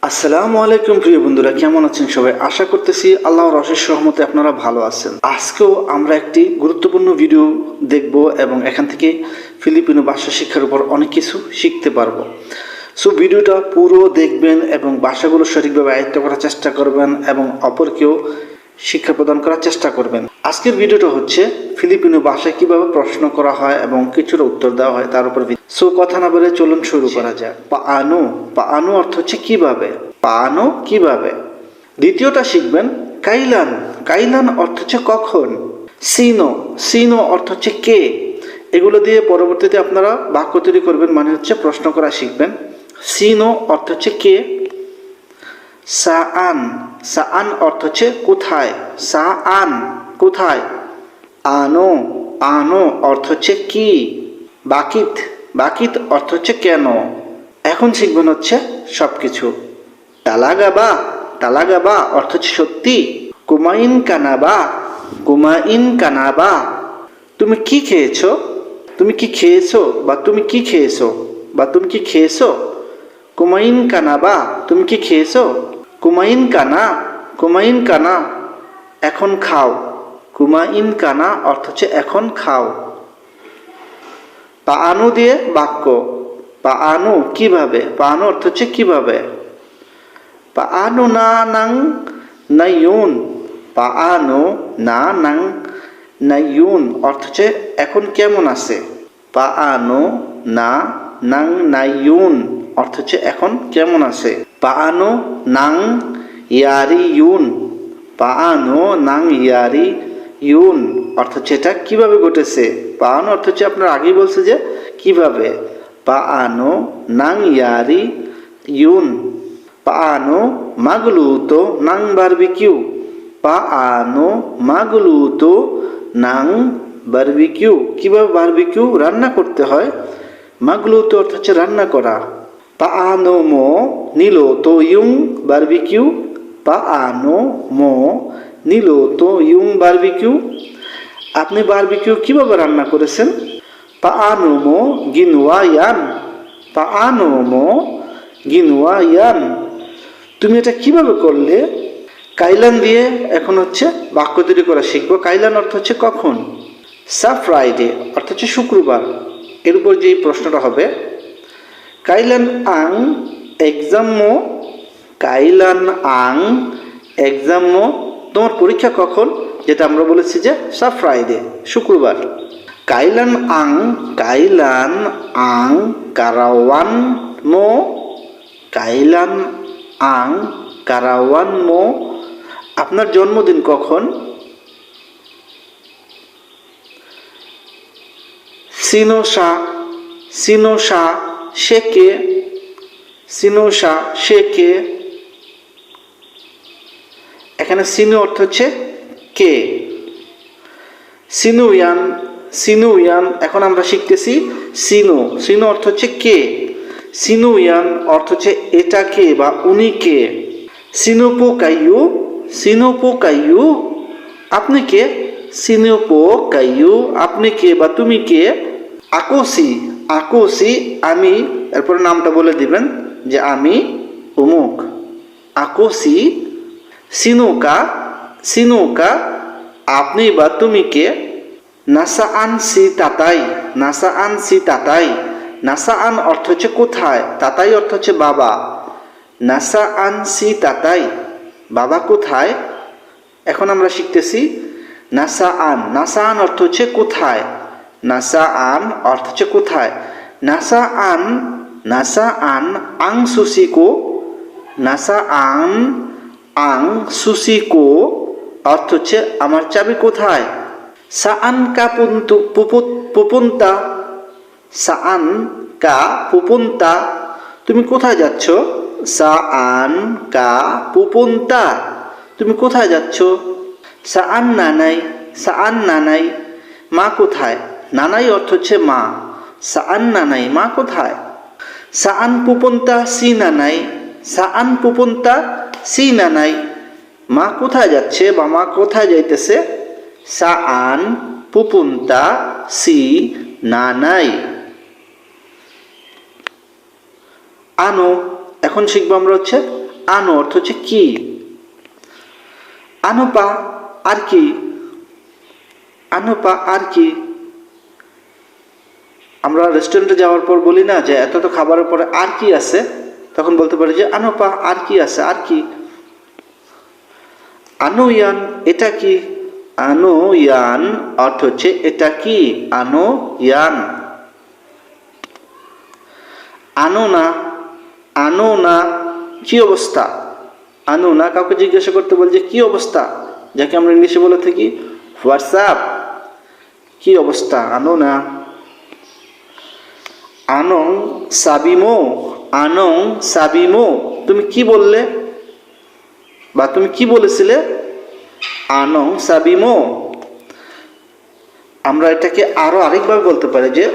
আসসালামু আলাইকুম প্রিয় বন্ধুরা, কেমন আছেন সবাই? আশা করতেছি আল্লাহর অশেষ রহমতে আপনারা ভালো আছেন। আজকেও আমরা একটি গুরুত্বপূর্ণ ভিডিও দেখব এবং এখান থেকে ফিলিপিনো ভাষা শিক্ষার উপর অনেক কিছু শিখতে পারবো। সো ভিডিওটা পুরো দেখবেন এবং ভাষাগুলো সঠিকভাবে আয়ত্ত করার চেষ্টা করবেন এবং অপরকেও শিক্ষা প্রদান করার চেষ্টা করবেন। আজকের ভিডিওটা হচ্ছে ফিলিপিনো ভাষায় কিভাবে প্রশ্ন করা হয় এবং কিছুটা উত্তর দেওয়া হয় তার উপর। সো কথা না বলে চলুন শুরু করা যাক। পাআনো, পাআনো অর্থ হচ্ছে কিভাবে। পাআনো কিভাবে। দ্বিতীয়টা শিখবেন কাইলান, কাইলান অর্থ হচ্ছে কখন। সিনো, সিনো অর্থ হচ্ছে কে। এগুলো দিয়ে পরবর্তীতে আপনারা বাক্য তৈরি করবেন, মানে হচ্ছে প্রশ্ন করা শিখবেন। সিনো অর্থ হচ্ছে কে। সাআন, সাআন অর্থ হচ্ছে কোথায়। সাআন কোথায়। আনো, আনো অর্থ হচ্ছে কি। বাকিত, বাকিত অর্থ হচ্ছে কেন। এখন শিখবেন হচ্ছে সবকিছু। তালাগাবা, তালাগাবা অর্থ হচ্ছে সত্যি। কুমাইন কানাবা, কুমাইন কানাবা তুমি কি খেয়েছো। তুমি কি খেয়েছো বা তুমি কি খেয়েছো বা তুমি কি খেয়েছো। কুমাইন কানাবা তুমি কি খেয়েছো। কুমাইন কানা, কুমাইন কানা এখন খাও। কুমাইন কানা অর্থ হচ্ছে এখন খাও। পাআনো দিয়ে বাক্য। পাআনো কিভাবে, পাআনো অর্থ হচ্ছে কিভাবে। পাআনো না নাং নাইয়ুন, পাআনো না নাং নাইয়ুন অর্থ হচ্ছে এখন কেমন আছে। পাআনো না নাং নাইয়ুন অর্থ হচ্ছে এখন কেমন আছে। পাআনো নাং ইয়ারি ইউন, পাআনো নাং ইয়ারি ইউন অর্থ হচ্ছে এটা কিভাবে ঘটেছে। পাআনো অর্থ হচ্ছে আপনার আগেই বলছে যে কিভাবে। পাআনো নাং ইয়ারি ইউন, পাআনো magluto ng barbecue, পাআনো magluto ng barbecue কিভাবে বারবিকিউ রান্না করতে হয়। magluto অর্থ হচ্ছে রান্না করা। পাআনো mo niluto yung barbecue, পাআনো mo niluto yung barbecue আপনি বারবিকিউ কিভাবে রান্না করেছেন। পাআনো mo ginawa yan, পাআনো mo ginawa yan তুমি এটা কিভাবে করলে। কাইলান দিয়ে এখন হচ্ছে বাক্য তৈরি করা শিখবো। কাইলান অর্থ হচ্ছে কখন। সা ফ্রাইডে অর্থ হচ্ছে শুক্রবার। এর উপর যে প্রশ্নটা হবে কাইলান আং এক্সামো, কাইলান আং এক্সামো তোমার পরীক্ষা কখন, যেটা আমরা বলেছি যে সা ফ্রাইডে শুক্রবার। কাইলান আং, কাইলান আং কারাওয়ান মো, কাইলান আং কারাওয়ান মো আপনার জন্মদিন কখন। সিনোসা, সিনোসা সে কে, সিনোসা সে কে। এখানে সিনো অর্থ হচ্ছে কে। সিনুয়ান, সিনুয়ান এখন আমরা শিখতেছি সিনো, সিনো অর্থ হচ্ছে কে। সিনুয়ান অর্থ হচ্ছে এটা কে বা উনি কে। সিনোপো কাইয়ু, সিনোপো কাইয়ু আপনি কে। সিনোপো কাইয়ু আপনি কে বা তুমি কে। আকোসি, আকোসি আমি, এরপরে নামটা বলে দিবেন যে আমি অমুক। আকোসি। সিনোকা, সিনোকা আপনি বা তুমি কে। নাসাআন সি তাতাই, নাসাআন সি তাতাই নাসাআন অর্থ হচ্ছে কোথায়, তাতাই অর্থ হচ্ছে বাবা। নাসাআন সি তাতাই বাবা কোথায়। এখন আমরা শিখতেছি নাসাআন, নাসাআন অর্থ হচ্ছে কোথায়। নাসাআন অর্থ হচ্ছে কোথায়। নাসাআন, নাসাআন আং সুসিকো, নাসাআন আং সুসিকো অর্থ হচ্ছে আমার চাবি কোথায়। সাআন কা পুপুন্তা, সাআন কা পুপুন্তা তুমি কোথায় যাচ্ছ। সাআন কা পুপুন্তা তুমি কোথায় যাচ্ছ। সাআন নানাই, সাআন নানাই মা কোথায়। নানাই অর্থ হচ্ছে মা। সাআন নানাই মা কোথায়। সাআন পুপুন্তা সি নানাই, সাআন পুপুন্তা সি নানাই মা কোথায় যাচ্ছে বা মা কোথায় যাইতেছে। সাআন পুপুন্তা সি নানাই। আনো এখন শিখবো আমরা হচ্ছে আনো অর্থ হচ্ছে কি, আনো পা আর কি, আনো পা আর কি। আমরা রেস্টুরেন্টে যাওয়ার পর বলি না যে এত তো খাবারের পরে আর কি আছে, তখন বলতে পারি যে আনো পা আর কি আছে, আর কি। আনো ইয়ান এটা কি, আনো ইয়ান অর্থ হচ্ছে এটা কি, আনো ইয়ান। আনো না, আনো না কি অবস্থা, আনো না কাউকে জিজ্ঞাসা করতে বলছে কি অবস্থা, যাকে আমরা ইংলিশে বলে থাকি হোয়াটসঅ্যাপ, কি অবস্থা, আনো না। আনং সাবিমো, আনং সাবিমো তুমি কি বললে বা তুমি কি বলেছিলে, আনং সাবিমো। আমরা এটাকে আরো আরেকভাবে বলতে পারি যে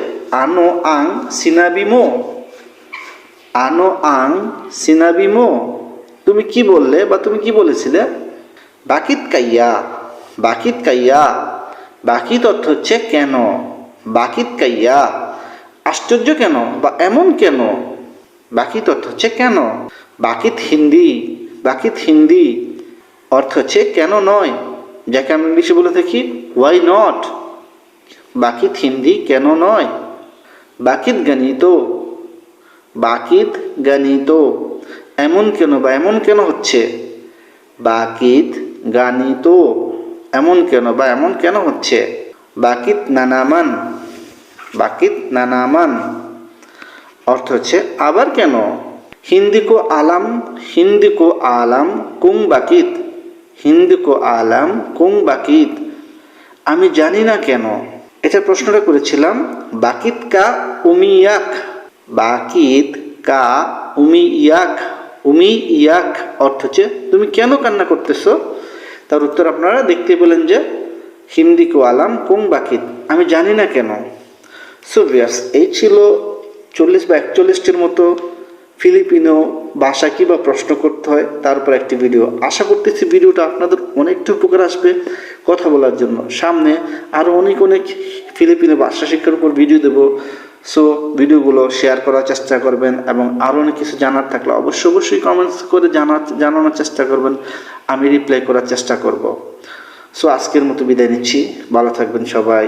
আনো আং সিনাবিমো, আনো আং সিনাবিমো তুমি কি বললে বা তুমি কি বলেছিলে। বাকিত কাইয়া, বাকিত কাইয়া, বাকিত অর্থ হচ্ছে কেন, বাকিত কাইয়া আশ্চর্য কেন বা এমন কেন, বাকিত অর্থ হচ্ছে কেন। বাকিত হিন্দি, বাকিত হিন্দি অর্থ হচ্ছে কেন নয়, যাকে আমরা ইংলিশে বলে থাকি ওয়াই নট, বাকিত হিন্দি কেন নয়। বাকিত গণিত, বাকিত গণিত এমন কেন বা এমন কেন হচ্ছে, বাকিত গানিত এমন কেন বা এমন কেন হচ্ছে। বাকিত নানামান, বাকিত নানামান অর্থ হচ্ছে আবার কেন। হিন্দি কো আলাম, হিন্দি কো আলাম কুং বাকিত, হিন্দি কো আলাম কুং বাকিত আমি জানি না কেন। এটা প্রশ্নটা করেছিলাম বাকিত কা উমিয়াক, বাকিত কা উমিয়াক, উমিয়াক অর্থ হচ্ছে তুমি কেন কান্না করতেছো। তার উত্তর আপনারা দেখতে পেলেন যে হিন্দি কো আলাম কুং বাকিত আমি জানি না কেন। সো ভিউয়ার্স, এই ছিল 40 বা 41টির মতো ফিলিপিনো ভাষা কী বা প্রশ্ন করতে হয় তারপর একটি ভিডিও। আশা করতেছি ভিডিওটা আপনাদের অনেকটা উপকার আসবে কথা বলার জন্য। সামনে আরও অনেক ফিলিপিনো ভাষা শিক্ষার উপর ভিডিও দেব। সো ভিডিওগুলো শেয়ার করার চেষ্টা করবেন এবং আরও অনেক কিছু জানার থাকলে অবশ্যই কমেন্টস করে জানানোর চেষ্টা করবেন, আমি রিপ্লাই করার চেষ্টা করব। সো আজকের মতো বিদায় নিচ্ছি, ভালো থাকবেন সবাই।